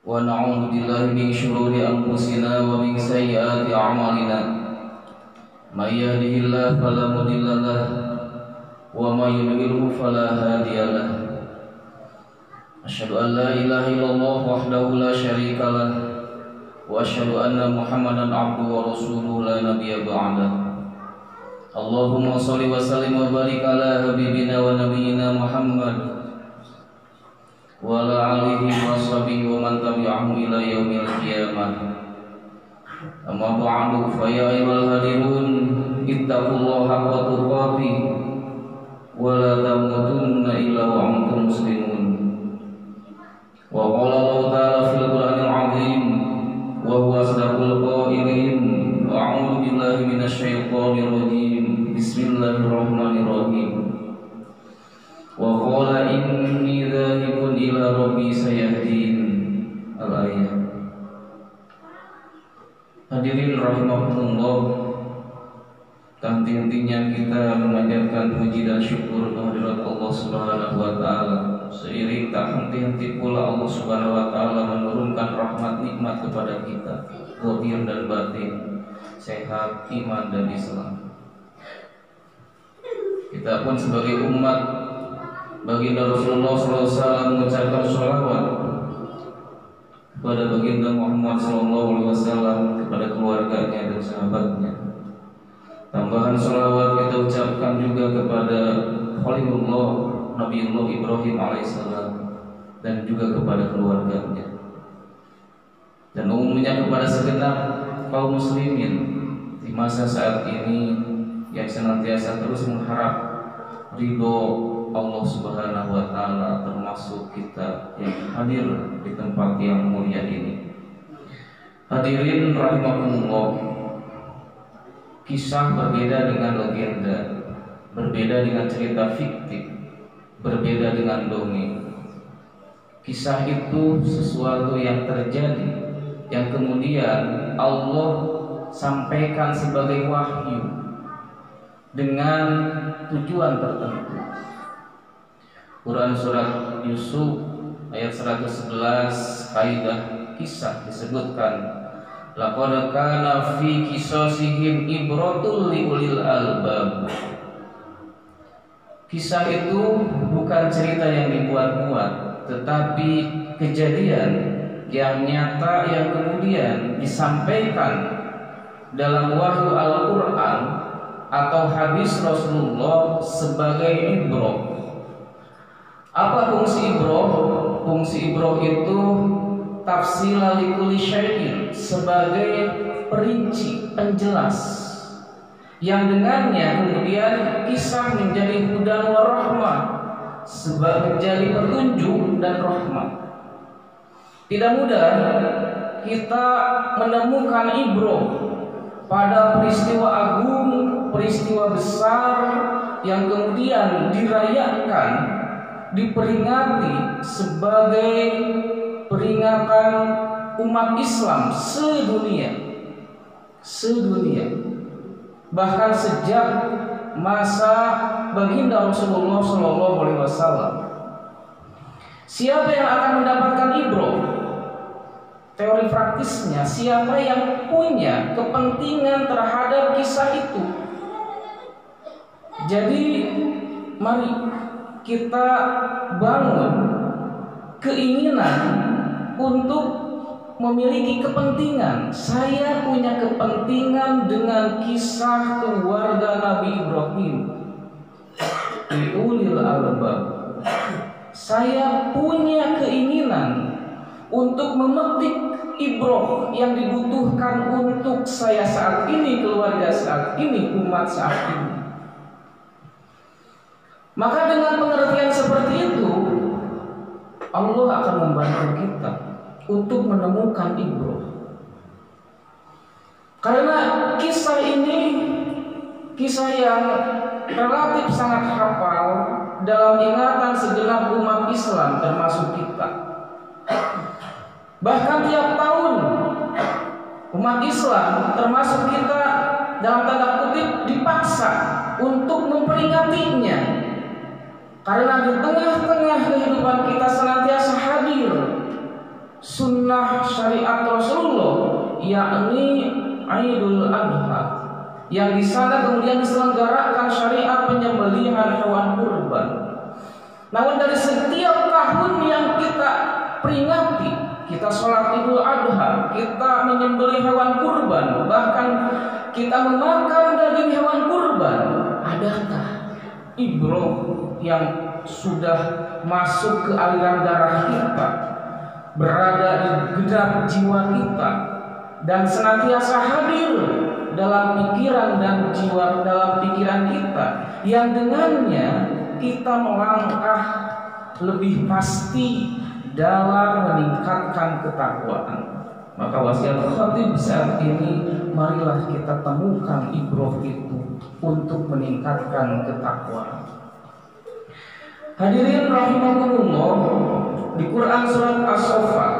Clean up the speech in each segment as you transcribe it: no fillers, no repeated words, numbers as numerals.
ونعوذ بالله من شرور أنفسنا ومن سيئات أعمالنا من يهده الله فلا مضل له ومن يضلل فلا هادي له أشهد أن لا إله إلا الله وحده لا شريك له وأشهد أن محمدا عبده ورسوله لا نبي بعده اللهم صل وسلم وبارك على حبيبنا ونبينا محمد وعلى آله وصحبه ومن تبعهم إلى يوم القيامة أما بعد فيا أيها الحاضرون اتقوا الله حق تقاته ولا تموتن إلا وأنتم مسلمون وقال الله تعالى في القرآن العظيم وهو أصدق القائلين أعوذ بالله من الشيطان الرجيم بسم الله الرحمن الرحيم وقال إني ذاهب إلى ربي سيهدين al-ayat. Hadirin rahimakumullah, henti-hentinya kita memanjatkan puji dan syukur kehadirat Allah Subhanahu wa taala. Seiring tak henti-henti pula Allah Subhanahu wa taala menurunkan rahmat nikmat kepada kita, zahir dan batin, sehat, iman dan Islam. Kita pun sebagai umat baginda Rasulullah SAW mengucapkan sholawat kepada baginda Muhammad SAW, kepada keluarganya dan sahabatnya. Tambahan sholawat kita ucapkan juga kepada Khalilullah Nabiullah Ibrahim alaihissalam dan juga kepada keluarganya, dan umumnya kepada segenap kaum muslimin di masa saat ini yang senantiasa terus mengharap ridho Allah Subhanahu wa taala, termasuk kita yang hadir di tempat yang mulia ini. Hadirin rahimakumullah, kisah berbeda dengan legenda, berbeda dengan cerita fiktif, berbeda dengan dongeng. Kisah itu sesuatu yang terjadi, yang kemudian Allah sampaikan sebagai wahyu dengan tujuan tertentu. Quran surat Yusuf ayat 111 kaidah kisah disebutkan, laqad kana fi qisasihim ibratul liulil albab. Kisah itu bukan cerita yang dibuat-buat, tetapi kejadian yang nyata yang kemudian disampaikan dalam wahyu Al-Quran atau hadis Rasulullah sebagai ibrah. Apa fungsi ibrah? Fungsi ibrah itu tafsila likulli syai'in, sebagai perinci, penjelas, yang dengannya kemudian kisah menjadi hudan wa rahmah, sebab menjadi petunjuk dan rahmat. Tidak mudah kita menemukan ibrah pada peristiwa agung, peristiwa besar yang kemudian dirayakan, diperingati sebagai peringatan umat Islam sedunia, bahkan sejak masa baginda Rasulullah SAW. Siapa yang akan mendapatkan ibrah? Teori praktisnya, siapa yang punya kepentingan terhadap kisah itu? Jadi mari kita bangun keinginan untuk memiliki kepentingan. Saya punya kepentingan dengan kisah keluarga Nabi Ibrahim liulil albab. Saya punya keinginan untuk memetik ibrah yang dibutuhkan untuk saya saat ini, keluarga saat ini, umat saat ini. Maka dengan pengertian seperti itu, Allah akan membantu kita untuk menemukan ibrah. Karena kisah ini kisah yang relatif sangat hafal dalam ingatan segenap umat Islam termasuk kita. Bahkan tiap tahun umat Islam termasuk kita dalam tanda kutip dipaksa untuk memperingatinya. Karena di tengah-tengah kehidupan kita senantiasa hadir sunnah syariat Rasulullah, yakni Idul Adha, yang di sana kemudian diselenggarakan syariat penyembelihan hewan kurban. Namun dari setiap tahun yang kita peringati, kita sholat Idul Adha, kita menyembelih hewan kurban, bahkan kita memakan daging hewan kurban, adakah ibrah yang sudah masuk ke aliran darah kita, berada di genap jiwa kita, dan senantiasa hadir dalam pikiran dan jiwa, dalam pikiran kita, yang dengannya kita melangkah lebih pasti dalam meningkatkan ketakwaan. Maka wasiat khatib saat ini, marilah kita temukan ibrah itu untuk meningkatkan ketakwaan. Hadirin rahimakumullah, di Quran surat As-Saffat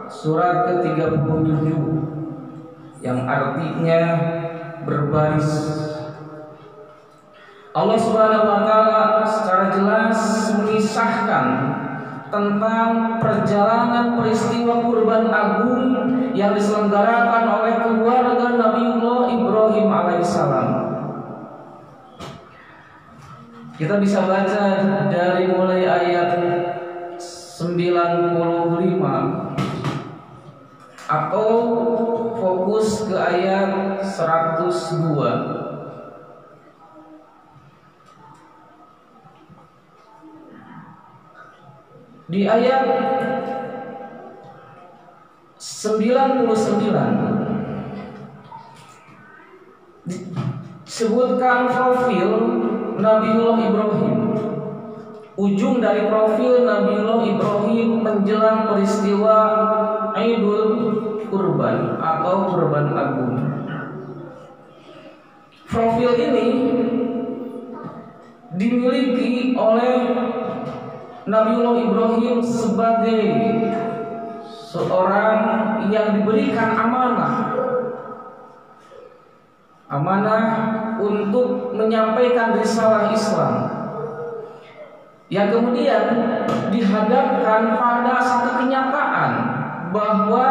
surat ke-37 yang artinya berbaris, Allah Subhanahu wa taala secara jelas mengisahkan tentang perjalanan peristiwa kurban agung yang diselenggarakan oleh keluarga Nabiullah Ibrahim alaihissalam. Kita bisa baca dari mulai ayat 95 atau fokus ke ayat 102. Di ayat 99 disebutkan profil Nabiullah Ibrahim. Ujung dari profil Nabiullah Ibrahim menjelang peristiwa Idul Kurban atau Kurban Agung. Profil ini dimiliki oleh Nabiullah Ibrahim sebagai seorang yang diberikan amanah untuk menyampaikan risalah Islam, yang kemudian dihadapkan pada satu kenyataan bahwa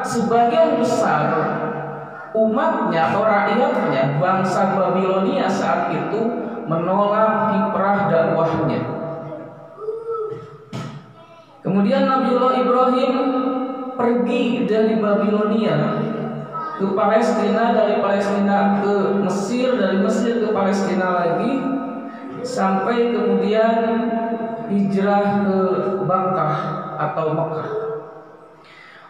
sebagian besar umatnya atau rakyatnya, bangsa Babilonia saat itu menolak kiprah dakwahnya. Kemudian Nabiullah Ibrahim pergi dari Babilonia ke Palestina, dari Palestina ke Mesir, dari Mesir ke Palestina lagi, sampai kemudian hijrah ke Makkah atau Mekah.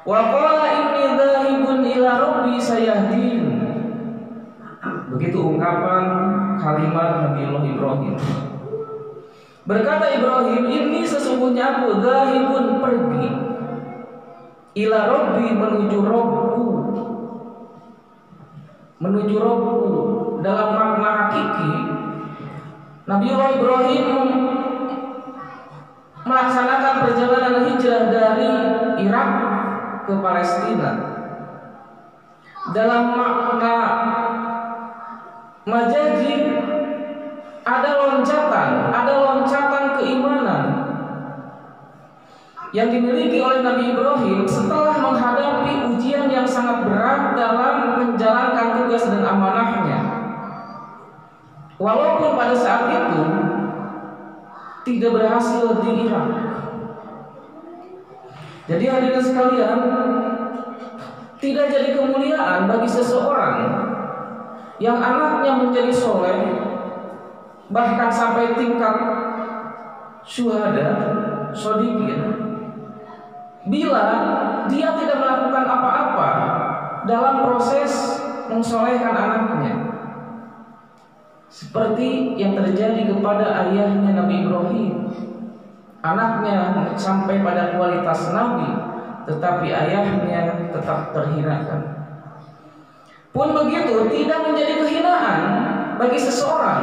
Wa qala inni dzahibun ila rabbi sayahdin. Begitu ungkapan kalimat Nabiullah Ibrahim. Berkata Ibrahim, ini sesungguhnya aku dzahibun, pergi, ila rabbi, menuju Rabbku. Menuju Rabbku dalam makna hakiki, Nabiullah Ibrahim melaksanakan perjalanan hijrah dari Irak ke Palestina. Dalam makna majazi ada loncatan keimanan yang dimiliki oleh Nabi Ibrahim setelah menghadapi ujian yang sangat berat dalam menjalankan tugas dan amanahnya. Walaupun pada saat itu tidak berhasil di Irak. Jadi hadirin sekalian, tidak jadi kemuliaan bagi seseorang yang anaknya menjadi soleh, bahkan sampai tingkat syuhada, shodiqin, bila dia tidak melakukan apa-apa dalam proses mensolehkan anaknya, seperti yang terjadi kepada ayahnya Nabi Ibrahim. Anaknya sampai pada kualitas Nabi, tetapi ayahnya tetap terhinakan. Pun begitu, tidak menjadi kehinaan bagi seseorang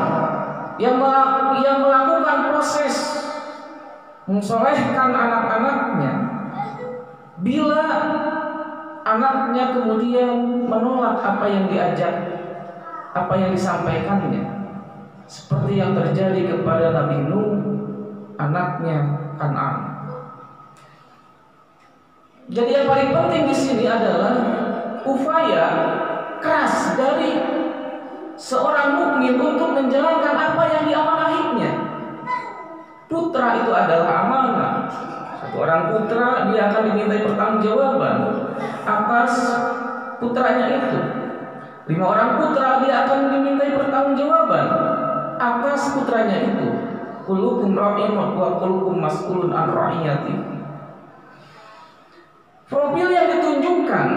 yang melakukan proses mensolehkan anak-anaknya, bila anaknya kemudian menolak apa yang diajak, apa yang disampaikannya, seperti yang terjadi kepada Nabi Nuh, anaknya Kan'an. Jadi yang paling penting di sini adalah upaya keras dari seorang mukmin untuk menjalankan apa yang diamanahinya. Putra itu adalah amanah. Satu orang putra dia akan dimintai pertanggungjawaban atas putranya itu. 5 orang putra dia akan dimintai pertanggungjawaban atas putranya itu. Kullukum ra'in wa kullukum mas'ulun an ra'iyatihi. Profil yang ditunjukkan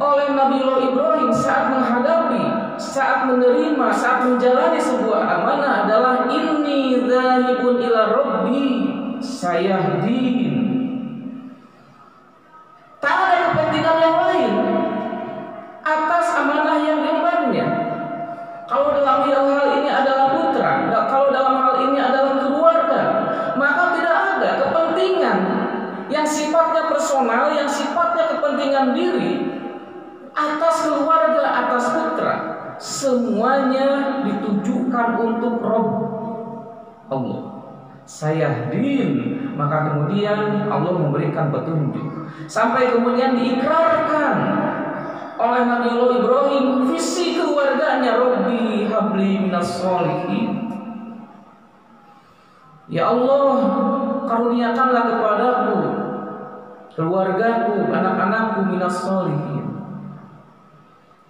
oleh Nabiullah Ibrahim saat menghadapi, saat menerima, saat menjalani sebuah amanah adalah inni dzahibun ila rabbi sayahdin. Tak ada kepentingan yang lain atas amanah yang diembannya. Kalau dalam hal ini adalah putra, kalau dalam hal ini adalah keluarga, maka tidak ada kepentingan yang sifatnya personal, yang sifatnya kepentingan diri atas keluarga, atas putra. Semuanya ditujukan untuk Rabb Allah. Sayahdin, maka kemudian Allah memberikan petunjuk. Sampai kemudian diikrarkan oleh Nabiullah Ibrahim visi keluarganya, Rabbi habli minas sholihin. Ya Allah, karuniakanlah kepadaku keluargaku, anak-anakku minas sholihin.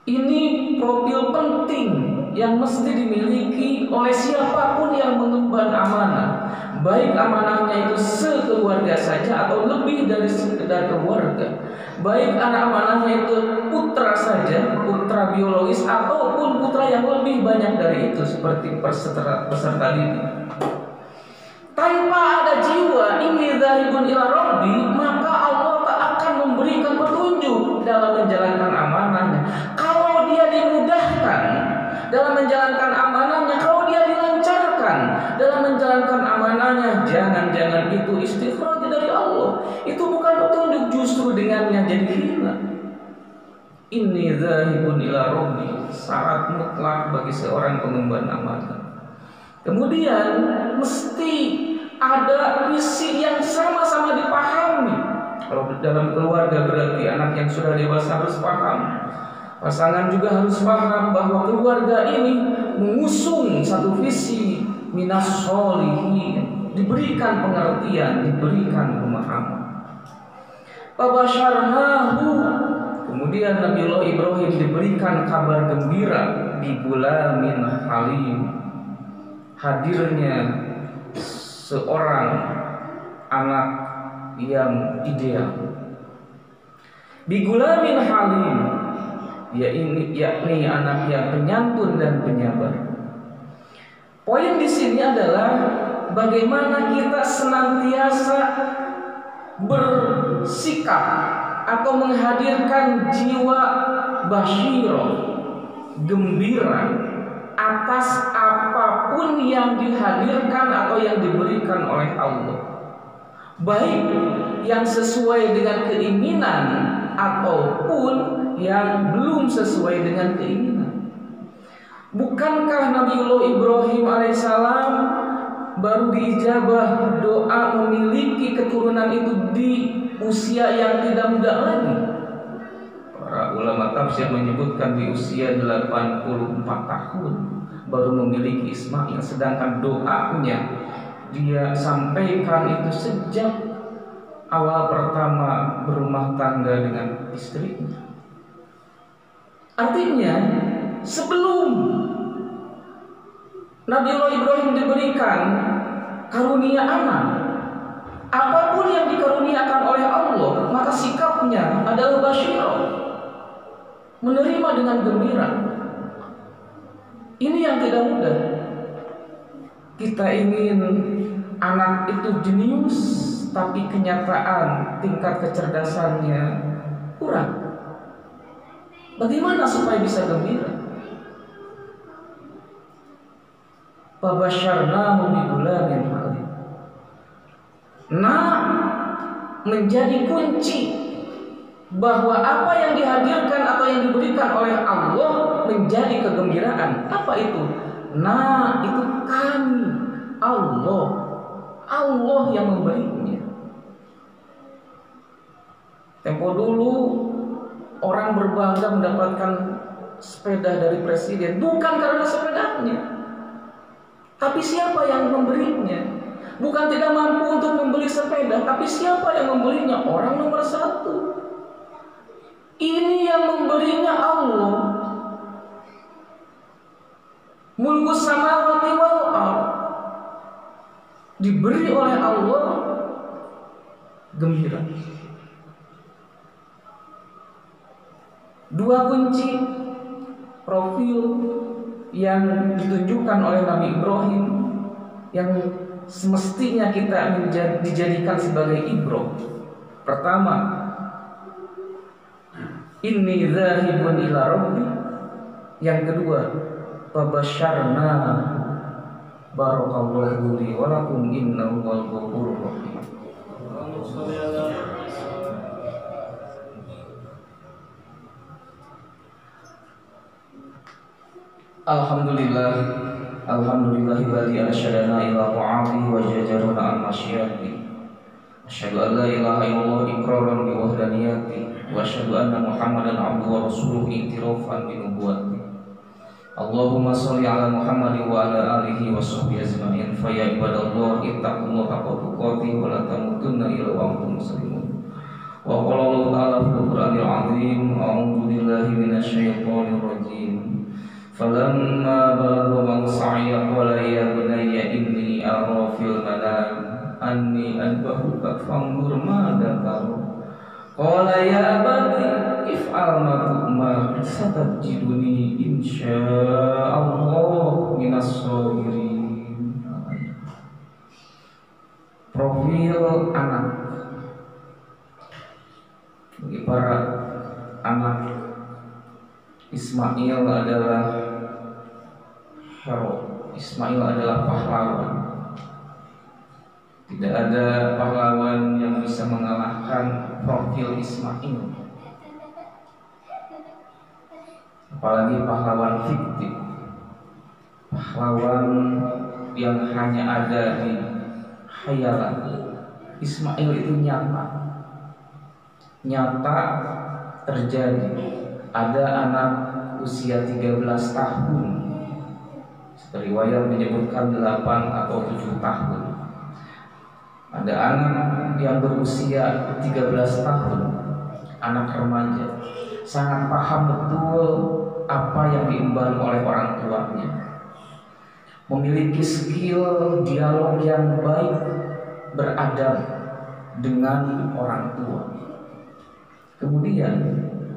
Ini profil penting yang mesti dimiliki oleh siapapun yang mengemban amanah. Baik amanahnya itu sekeluarga saja atau lebih dari sekedar keluarga. Baik anak amanahnya itu putra saja, putra biologis ataupun putra yang lebih banyak dari itu seperti peserta didik. Tanpa ada jiwa ini dzahibun ila rabbi, maka Allah tak akan memberikan petunjuk dalam menjalankan amanahnya. Kalau dia dimudahkan dalam menjalankan amanahnya, kalau dia dilancarkan dalam menjalankan amanahnya, jangan-jangan itu istikhraj dari Allah. Itu bukan petunjuk, justru dengannya jadi hina. Inni dzahibun ila rabbi, syarat mutlak bagi seorang pengemban amanah. Kemudian mesti ada visi yang sama-sama dipahami. Kalau dalam keluarga berarti anak yang sudah dewasa harus paham, pasangan juga harus paham bahwa keluarga ini mengusung satu visi minas sholihin, diberikan pengertian, diberikan pemahaman. Fabasyarnahu, kemudian Nabiullah Ibrahim diberikan kabar gembira bi gulamin halim, hadirnya seorang anak yang ideal. Bi gulamin halim, yakni anak yang penyantun dan penyabar. Poin di sini adalah bagaimana kita senantiasa bersikap atau menghadirkan jiwa basyirah, gembira atas apapun yang dihadirkan atau yang diberikan oleh Allah, baik yang sesuai dengan keinginan ataupun yang belum sesuai dengan keinginan. Bukankah Nabiullah Ibrahim alaihissalam baru diijabah doa memiliki keturunan itu di usia yang tidak muda lagi? Para ulama tafsir menyebutkan di usia 84 tahun baru memiliki Ismail, sedangkan doanya dia sampaikan itu sejak awal pertama berumah tangga dengan istrinya. Artinya sebelum Nabiullah Ibrahim diberikan karunia anak, apapun yang dikaruniakan oleh Allah, maka sikapnya adalah basyirah, menerima dengan gembira. Ini yang tidak mudah. Kita ingin anak itu jenius, tapi kenyataan tingkat kecerdasannya kurang. Bagaimana supaya bisa gembira? Fabasyarnahu bi gulamin halim. Nah, menjadi kunci bahwa apa yang dihadirkan atau yang diberikan oleh Allah menjadi kegembiraan. Apa itu? Nah, itu kami, Allah yang memberinya. Tempo dulu orang berbangga mendapatkan sepeda dari presiden, bukan karena sepedanya, tapi siapa yang memberinya. Bukan tidak mampu untuk membeli sepeda, tapi siapa yang membelinya? Orang nomor satu. Ini yang memberinya Allah. Mulkus samawati wal ardh, diberi oleh Allah, gembira. Dua kunci profil yang ditunjukkan oleh Nabi Ibrahim yang semestinya kita dijadikan sebagai ibrah. Pertama, inni dzahibun ila rabbi. Yang kedua, fabasyarna barakallahu li wa lakum innahu wal ghafurur rahim. Alhamdulillahilladzi arsyadana ila ta'atihi wa jajarana an masyiyati. Asyhadu an la ilaha illallah iqraran bi wahdaniyati wa asyhadu anna Muhammadan abduhu wa rasuluhu i'tirafan bi nubuwwati. Allahumma shalli ala Muhammad wa ala alihi wa sahbihi ajma'in. Fa ya ibadallah ittaqullaha haqqa tuqatih wa la tamutunna illa wa antum muslimun. Wa qala Allah ta'ala fil Qur'anil 'azim, a'udzu billahi minasyaitonir rajim. Falamma balagha sa'ya qala ya bunayya inni ara fil manam anni adbahuka fanzur madza tara. Qala ya abati if'al ma tu'mar satajiduni insyaallah minas shabirin. Profil anak. Bagi para anak, Ismail adalah hero. Ismail adalah pahlawan. Tidak ada pahlawan yang bisa mengalahkan profil Ismail. Apalagi pahlawan fiktif, pahlawan yang hanya ada di khayalan. Ismail itu nyata terjadi. Ada anak usia 13 tahun, riwayat menyebutkan 8 atau 7 tahun. Ada anak yang berusia 13 tahun, anak remaja, sangat paham betul apa yang diemban oleh orang tuanya, memiliki skill dialog yang baik, beradab dengan orang tua. Kemudian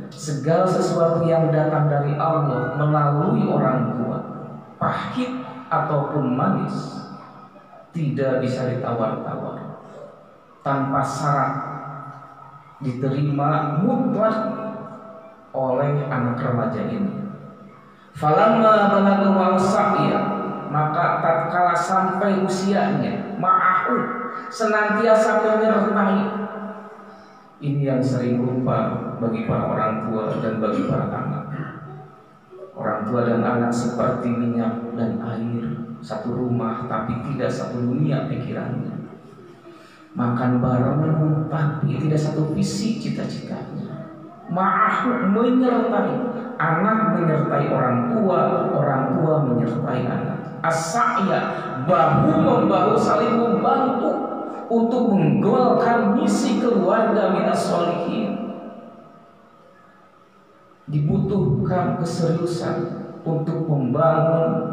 segala sesuatu yang datang dari Allah melalui orang tua, pahit ataupun manis, tidak bisa ditawar-tawar, tanpa syarat, diterima mutlak oleh anak remaja ini. Falamma balagha sa'ya, maka tatkala sampai usianya, ma'ahu, senantiasa menyertai. Ini yang sering lupa bagi para orang tua dan bagi para anak. Orang tua dan anak seperti minyak dan air, satu rumah tapi tidak satu dunia pikirannya. Makan bareng tapi tidak satu visi cita-citanya. Ma'ahu, menyertai. Anak menyertai orang tua menyertai anak. As-sa'ya, bahu-membahu saling membantu untuk menggolkan misi keluarga minas sholihin. Dibutuhkan keseriusan untuk membangun,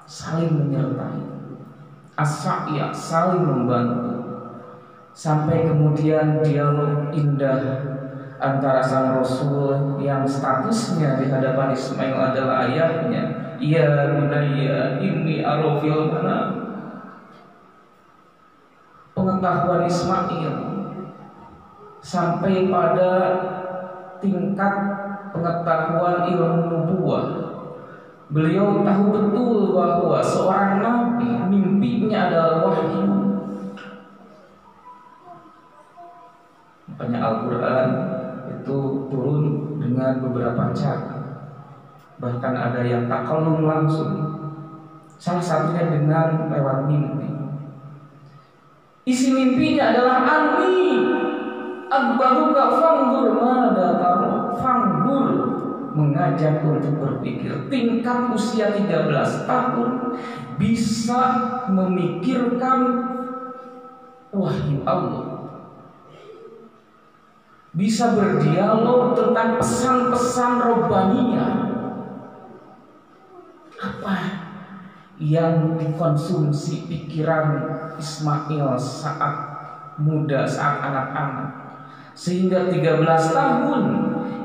saling menyertai. As-sa'ya, saling membantu. Sampai kemudian dialog indah antara sang Rasul yang statusnya di hadapan Ismail adalah ayahnya. Ya bunayya inni ara fil manam. Pengetahuan Ismail sampai pada tingkat pengetahuan ilmu nubuwah. Beliau tahu betul bahwa seorang nabi mimpinya adalah wahyu. Makanya Al-Quran itu turun dengan beberapa cara. Bahkan ada yang takallum langsung. Salah satunya dengan lewat mimpi. Isi mimpinya adalah Akbaruka fangdur mada taruh. Fangdur, mengajak untuk berpikir. Tingkat usia 13 tahun bisa memikirkan wahyu Allah, bisa berdialog tentang pesan-pesan robbaniyah. Apa yang dikonsumsi pikiran Ismail saat muda, saat anak-anak, sehingga 13 tahun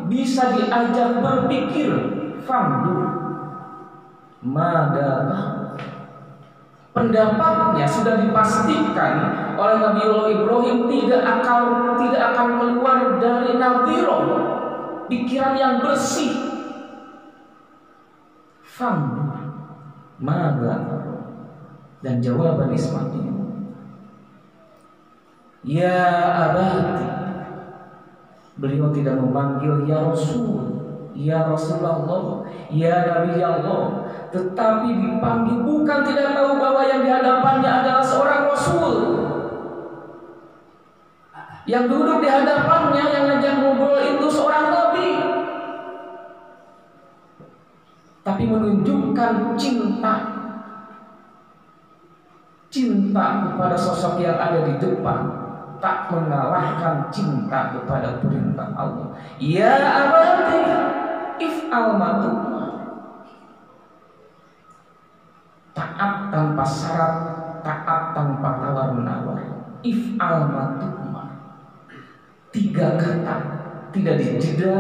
bisa diajak berpikir. Fandur mada, pendapatnya sudah dipastikan oleh Nabiullah Ibrahim tidak akan keluar dari nadhirah, pikiran yang bersih. Fandur mada, dan jawaban Ismail, ya abati. Beliau tidak memanggil ya Rasul, ya Rasulullah, ya Nabi Allah, tetapi dipanggil, bukan tidak tahu bahwa yang dihadapannya adalah seorang Rasul. Yang duduk di hadapannya, yang ngajak ngobrol itu seorang Nabi. Tapi menunjukkan cinta kepada sosok yang ada di depan, tak mengalahkan cinta kepada perintah Allah. Ya abadi if'al ma tu'mar. Taat tanpa syarat, taat tanpa tawar-menawar. If'al ma tu'mar. 3 kata, tidak dijeda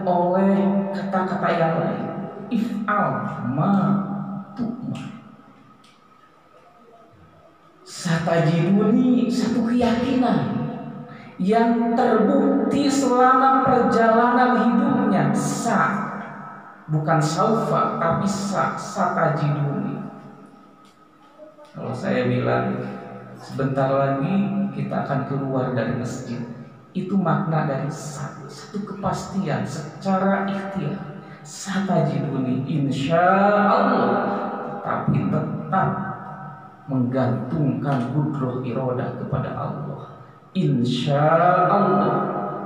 oleh kata-kata yang lain. If'al ma tu'mar. Satajiduni, satu keyakinan yang terbukti selama perjalanan hidupnya. Bukan saufa, tapi satajiduni. Kalau saya bilang sebentar lagi kita akan keluar dari masjid, itu makna dari satu kepastian secara ikhtiar. Satajiduni insya Allah, tapi tetap menggantungkan kudroh irodah kepada Allah. Insya Allah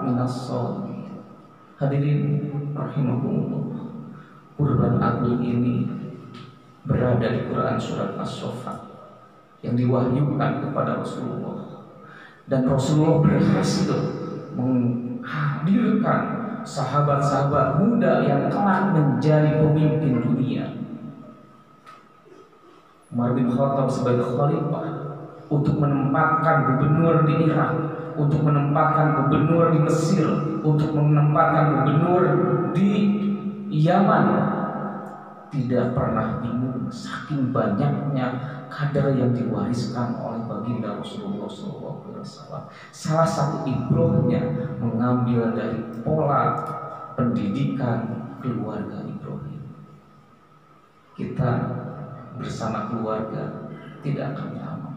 minas sholihin. Hadirin rahimahumullah, kurban agung ini berada di Quran surat As-Saffat yang diwahyukan kepada Rasulullah, dan Rasulullah berhasil menghadirkan sahabat-sahabat muda yang kelak menjadi pemimpin dunia. Umar bin Khattab sebagai khalifah untuk menempatkan gubernur di Irak, untuk menempatkan gubernur di Mesir, untuk menempatkan gubernur di Yaman, tidak pernah bingung saking banyaknya kader yang diwariskan oleh baginda Rasulullah SAW. Salah satu ibrahnya mengambil dari pola pendidikan keluarga Ibrahim. Kita bersama keluarga tidak akan lama.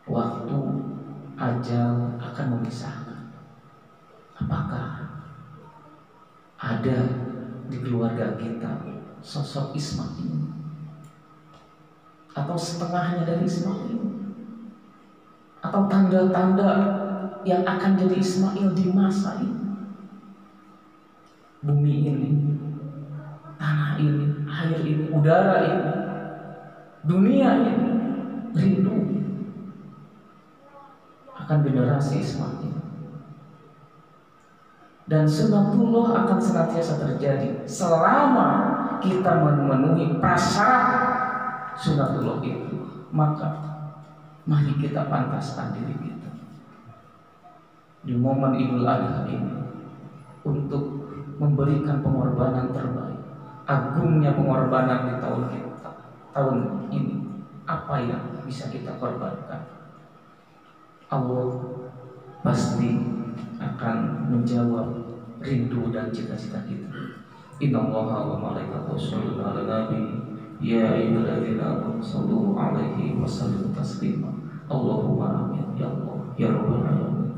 Waktu ajal akan memisahkan. Apakah ada di keluarga kita sosok Ismail, atau setengahnya dari Ismail, atau tanda-tanda yang akan jadi Ismail di masa ini? Bumi ini, tanah ini, air ini, udara ini, dunia ini rindu akan generasi Ismail. Dan sunatullah akan senantiasa terjadi selama kita memenuhi prasyarat sunatullah itu. Maka mari kita pantaskan diri kita di momen Idul Adha ini untuk memberikan pengorbanan terbaik. Agungnya pengorbanan di tahun kita, tahun ini. Apa yang bisa kita korbankan? Allah pasti akan menjawab rindu dan cita-cita kita. Innallaha wa malaikatahu yusholluna 'alan nabi ya ayyuhalladzina amanu shallu 'alaihi wa sallimu taslima. Allahumma amin ya Allah ya rabbal alamin.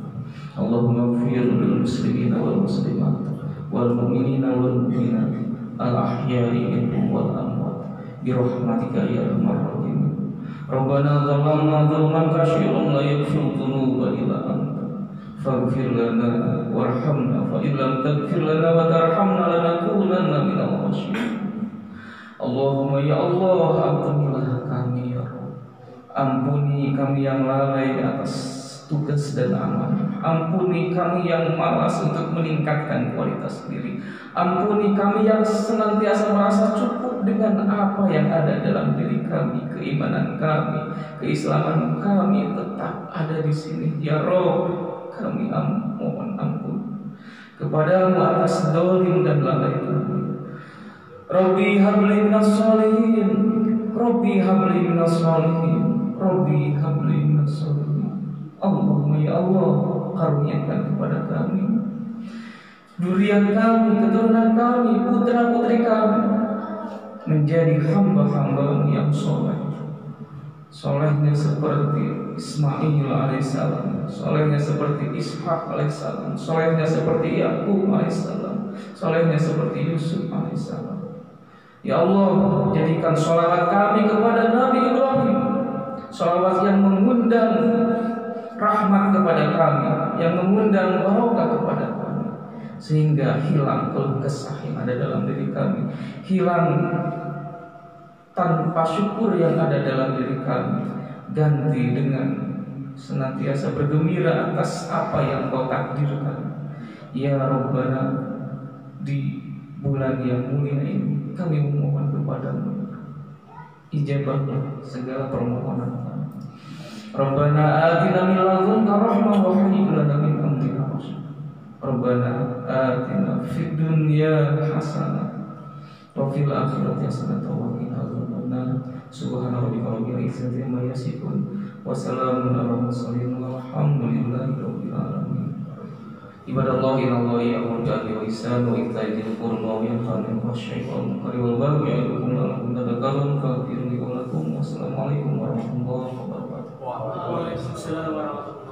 Allahumma ighfir lil muslimina wal muslimat wal mu'minina wal mu'minat al ahya'i minhum wal amwat bi rahmatika ya arhamar rahimin. Rabbana zalamna zulman katsiran la yaghfiru dzunuba illa anta faghfir lana warhamna fa illam taghfir lana wa tarhamna lanakunanna minal khasirin. Allahumma ya Allah, ampunilah kami ya Rabb. Ampuni kami yang lalai atas tugas dan amanah. Ampuni kami yang malas untuk meningkatkan kualitas diri. Ampuni kami yang senantiasa merasa cukup dengan apa yang ada dalam diri kami. Keimanan kami, keislaman kami tetap ada di sini. Ya Rabb, kami mohon ampun kepadamu atas dolim dan lalai kami. Rabbi habli minas sholihin, Rabbi habli minas sholihin, Rabbi habli minas sholihin. Allahumma ya Allah, karuniakan kepada kami durian kami, keturunan kami, putra putri kami menjadi hamba-hamba yang soleh. Solehnya seperti Ismail alaihissalam, solehnya seperti Ishak alaihissalam, solehnya seperti Yakub alaihissalam, solehnya seperti Yusuf alaihissalam. Ya Allah, jadikan sholawat kami kepada Nabi Ibrahim, sholawat yang mengundang rahmat kepada kami, yang mengundang barokah kepada kami, sehingga hilang keluh kesah yang ada dalam diri kami, hilang tanpa syukur yang ada dalam diri kami, ganti dengan senantiasa bergembira atas apa yang Kau takdirkan. Ya Rabbana, di bulan yang mulia ini kami memohon kepadamu, ijabahlah segala permohonan kami. Rabbana atina min ladunka rahmah wa hayyi lana min amrina rashada. Rabbana atina fid dunya hasanah wa fil akhirati hasanah wa qina adzabannar. Subhana rabbika rabbil izzati amma yasifun wa salamun alal mursalin walhamdulillahi rabbil alamin. Ibadallah inallahi ya'muru bil ihsani wa ita'i dzil qurba wa yanha 'anil fahsya'i wal munkari wal baghi ya'idukum la'allakum tadhakkarun. Faghfiru li wa lakum. Wassalamu alaikum warahmatullahi wabarakatuh. Waalaikumsalam warahmatullahi wabarakatuh.